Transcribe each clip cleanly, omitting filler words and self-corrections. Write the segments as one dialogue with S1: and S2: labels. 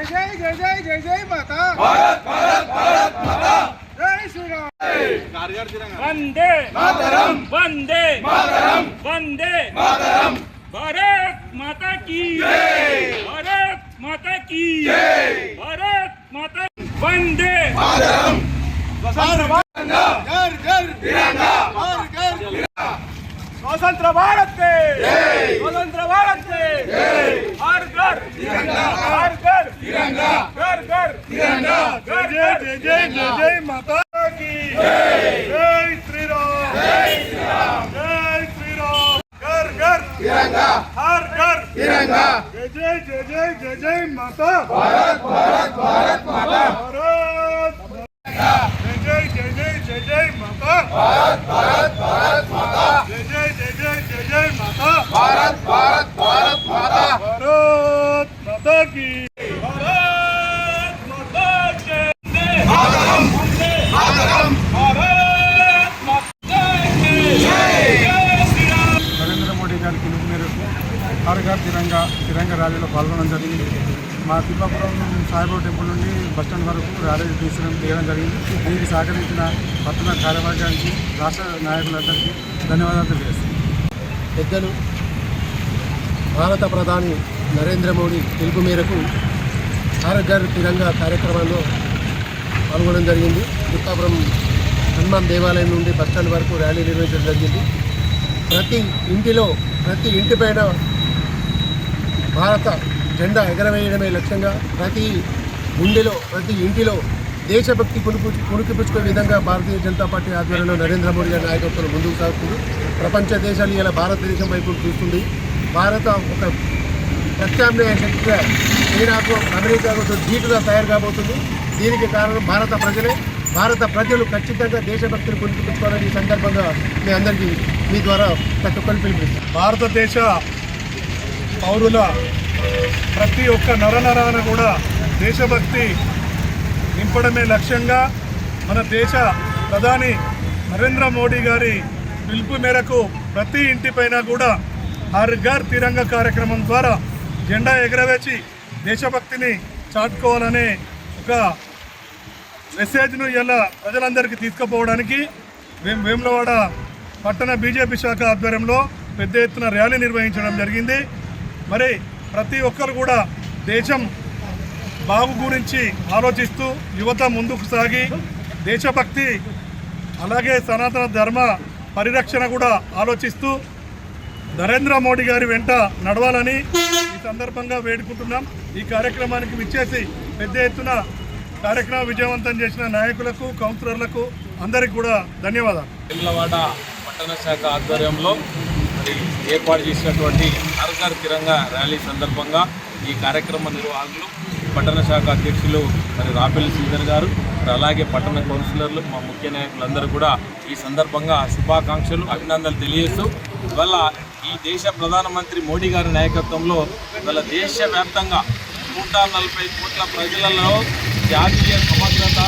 S1: जय जय जय जय जय माता
S2: भारत भारत भारत माता
S1: जय श्री राम
S2: वंदे मातरम
S3: वंदे
S2: मातरम
S3: वंदे
S2: मातरम
S3: भारत माता की
S2: जय
S3: भारत माता की
S2: जय
S3: भारत माता वंदे
S2: मातरम
S1: तिरंगा घर घर
S2: तिरंगा
S1: घर घर
S3: स्वतंत्र भारत के
S2: जय
S3: स्वतंत्र भारत के
S2: जय
S3: हर घर
S2: तिरंगा
S3: हर घर
S2: तिरंगा
S3: घर घर
S2: तिरंगा
S3: घर जय जय जय जय माता की
S2: जय
S3: जय श्री राम
S2: जय श्री राम
S3: जय श्री राम घर घर
S2: तिरंगा
S3: हर घर
S2: तिरंगा
S3: जय जय जय जय जय जय माता
S2: भारत भारत भारत माता
S3: भारत जय जय जय जय जय जय माता
S2: भारत भारत भारत माता
S3: जय जय जय जय जय जय माता
S2: भारत भारत भारत माता
S3: भारत माता की भारत माता के
S2: मातरम मातरम
S3: भारत माता की
S2: जय
S3: जय श्री राम
S1: నరేంద్ర మోడీ గారి పిలుపు మేరకు హర్ ఘర్ తిరంగా ర్యాలీలో పాల్గొనడం జరిగింది. మా తిప్పాపురం సాయిబాబా టెంపుల్ నుండి బస్టాండ్ వరకు ర్యాలీ తీయడం జరిగింది. దీనికి సహకరించిన పట్టణ కార్యవర్గానికి రాష్ట్ర నాయకులందరికీ ధన్యవాదాలు తెలియజేస్తున్నాను.
S4: పెద్దలు భారత ప్రధాని నరేంద్ర మోడీ పిలుపు మేరకు హర్ ఘర్ తిరంగా కార్యక్రమంలో పాల్గొనడం జరిగింది. తిప్పాపురం హనుమాన్ దేవాలయం నుండి బస్టాండ్ వరకు ర్యాలీ నిర్వహించడం జరిగింది. ప్రతి ఇంటిపైన భారత జెండా ఎగరవేయడమే లక్ష్యంగా ప్రతి గుండెలో ప్రతి ఇంటిలో దేశభక్తి పుణికిపుచ్చుకునే విధంగా భారతీయ జనతా పార్టీ ఆధ్వర్యంలో నరేంద్ర మోడీ గారి నాయకత్వంలో ముందుకు సాగుతుంది. ప్రపంచ దేశాలు ఇలా భారతదేశం వైపు చూస్తుంది. భారత ఒక ప్రత్యామ్నాయ శక్తిగా చైనాకు అమెరికాకు ధీటుగా తయారు కాబోతుంది. దీనికి కారణం భారత ప్రజలే. భారత ప్రజలు ఖచ్చితంగా దేశభక్తిని పుణికిపుచ్చుకోవాలని ఈ సందర్భంగా మీ అందరికీ మీ ద్వారా ప్రతి ఒక్కరిని పిలుపునిస్తాను.
S3: భారతదేశ పౌరుల ప్రతి ఒక్క నరనరాన కూడా దేశభక్తి నింపడమే లక్ష్యంగా మన దేశ ప్రధాని నరేంద్ర మోడీ గారి పిలుపు మేరకు ప్రతి ఇంటిపైన కూడా హర్ ఘర్ తిరంగా కార్యక్రమం ద్వారా జెండా ఎగరవేసి దేశభక్తిని చాటుకోవాలనే ఒక మెసేజ్ను ఇలా ప్రజలందరికీ తీసుకుపోవడానికి వేములవాడ పట్టణ బీజేపీ శాఖ ఆధ్వర్యంలో పెద్ద ఎత్తున ర్యాలీ నిర్వహించడం జరిగింది. మరి ప్రతి ఒక్కరు కూడా దేశం బాగు గురించి ఆలోచిస్తూ యువత ముందుకు సాగి దేశభక్తి అలాగే సనాతన ధర్మ పరిరక్షణ కూడా ఆలోచిస్తూ నరేంద్ర మోడీ గారి వెంట నడవాలని ఈ సందర్భంగా వేడుకుంటున్నాం. ఈ కార్యక్రమానికి విచ్చేసి పెద్ద ఎత్తున కార్యక్రమం విజయవంతం చేసిన నాయకులకు కౌన్సిలర్లకు అందరికీ కూడా ధన్యవాదాలు.
S5: వేములవాడ పట్టణ శాఖ ఆధ్వర్యంలో మరి ఏర్పాటు చేసినటువంటి హర్ ఘర్ తిరంగా ర్యాలీ సందర్భంగా ఈ కార్యక్రమ నిర్వాహకులు పట్టణ శాఖ అధ్యక్షులు మరి రాపెల్లి శ్రీధర్ గారు అలాగే పట్టణ కౌన్సిలర్లు మా ముఖ్య నాయకులందరూ కూడా ఈ సందర్భంగా శుభాకాంక్షలు అభినందనలు తెలియజేస్తూ ఇవాళ ఈ దేశ ప్రధానమంత్రి మోడీ గారి నాయకత్వంలో ఇవాళ దేశవ్యాప్తంగా 140 కోట్ల ప్రజలలో జాతీయ సమగ్రత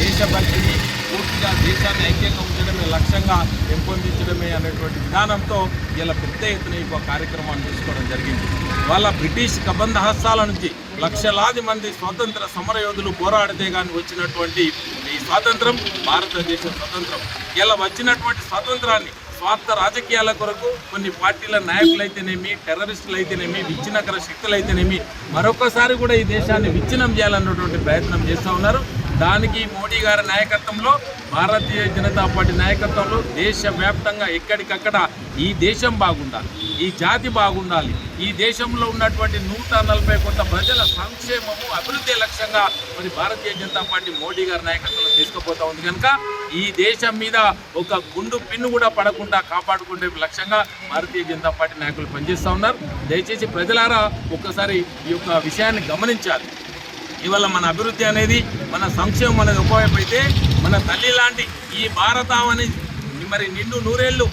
S5: దేశభక్తిని పూర్తిగా దేశాన్ని ఐక్యంగా ఉంచడమే లక్ష్యంగా పెంపొందించడమే అనేటువంటి విధానంతో ఇలా పెద్ద ఎత్తున ఈ కార్యక్రమాన్ని తీసుకోవడం జరిగింది. వాళ్ళ బ్రిటిష్ కబంధ హస్తాల నుంచి లక్షలాది మంది స్వాతంత్ర సమరయోధులు పోరాడితే కానీ వచ్చినటువంటి ఈ స్వాతంత్రం భారతదేశ స్వతంత్రం. ఇలా వచ్చినటువంటి స్వాతంత్రాన్ని స్వార్థ రాజకీయాల కొరకు కొన్ని పార్టీల నాయకులైతేనేమి టెర్రరిస్టులు అయితేనేమి విచ్ఛిన్నకర శక్తులు అయితేనేమి మరొకసారి కూడా ఈ దేశాన్ని విచ్ఛిన్నం చేయాలన్నటువంటి ప్రయత్నం చేస్తూ ఉన్నారు. దానికి మోడీ గారి నాయకత్వంలో భారతీయ జనతా పార్టీ నాయకత్వంలో దేశవ్యాప్తంగా ఎక్కడికక్కడ ఈ దేశం బాగుండాలి, ఈ జాతి బాగుండాలి, ఈ దేశంలో ఉన్నటువంటి 140 కోట్ల ప్రజల సంక్షేమము అభివృద్ధి లక్ష్యంగా మరి భారతీయ జనతా పార్టీ మోడీ గారి నాయకత్వంలో తీసుకుపోతా ఉంది. కనుక ఈ దేశం మీద ఒక గుండు పిన్ను కూడా పడకుండా కాపాడుకునే లక్ష్యంగా భారతీయ జనతా పార్టీ నాయకులు పనిచేస్తూ ఉన్నారు. దయచేసి ప్రజలారా ఒక్కసారి ఈ యొక్క విషయాన్ని గమనించాలి. ఇవాళ మన అభివృద్ధి అనేది మన సంక్షేమం అనేది ఒకవైపు అయితే మన తల్లి లాంటి ఈ భారతావని మరి నిండు నూరేళ్ళు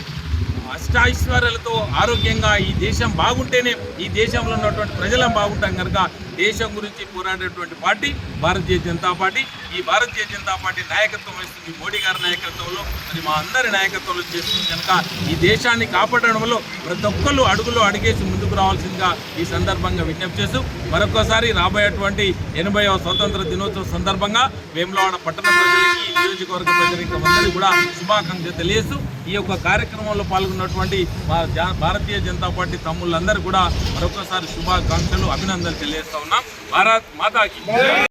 S5: అష్టాైశ్వర్యాలతో ఆరోగ్యంగా ఈ దేశం బాగుంటేనే ఈ దేశంలో ఉన్నటువంటి ప్రజలం బాగుంటాం కనుక దేశం గురించి పోరాడేటువంటి పార్టీ భారతీయ జనతా పార్టీ. ఈ భారతీయ జనతా పార్టీ నాయకత్వం వహిస్తుంది మోడీ గారి నాయకత్వంలో, మరి మా అందరి నాయకత్వంలో చేస్తుంది కనుక ఈ దేశాన్ని కాపాడడంలో ప్రతి ఒక్కళ్ళు అడుగులో అడిగేసి ముందుకు ముందుకు రావాల్సిందిగా ఈ సందర్భంగా విజ్ఞప్తి చేస్తూ మరొకసారి రాబోయేటువంటి 80వ స్వాతంత్ర దినోత్సవం సందర్భంగా వేములవాడ పట్టణ ప్రజలకి నియోజకవర్గ ప్రజలకి అందరికీ కూడా శుభాకాంక్షలు తెలియజేస్తూ ఈ యొక్క కార్యక్రమంలో పాల్గొన్నటువంటి మా భారతీయ జనతా పార్టీ తమ్ముళ్ళందరూ కూడా మరొకసారి శుభాకాంక్షలు అభినందనలు తెలియజేస్తా ఉన్నాం. భారత్ మాతాకి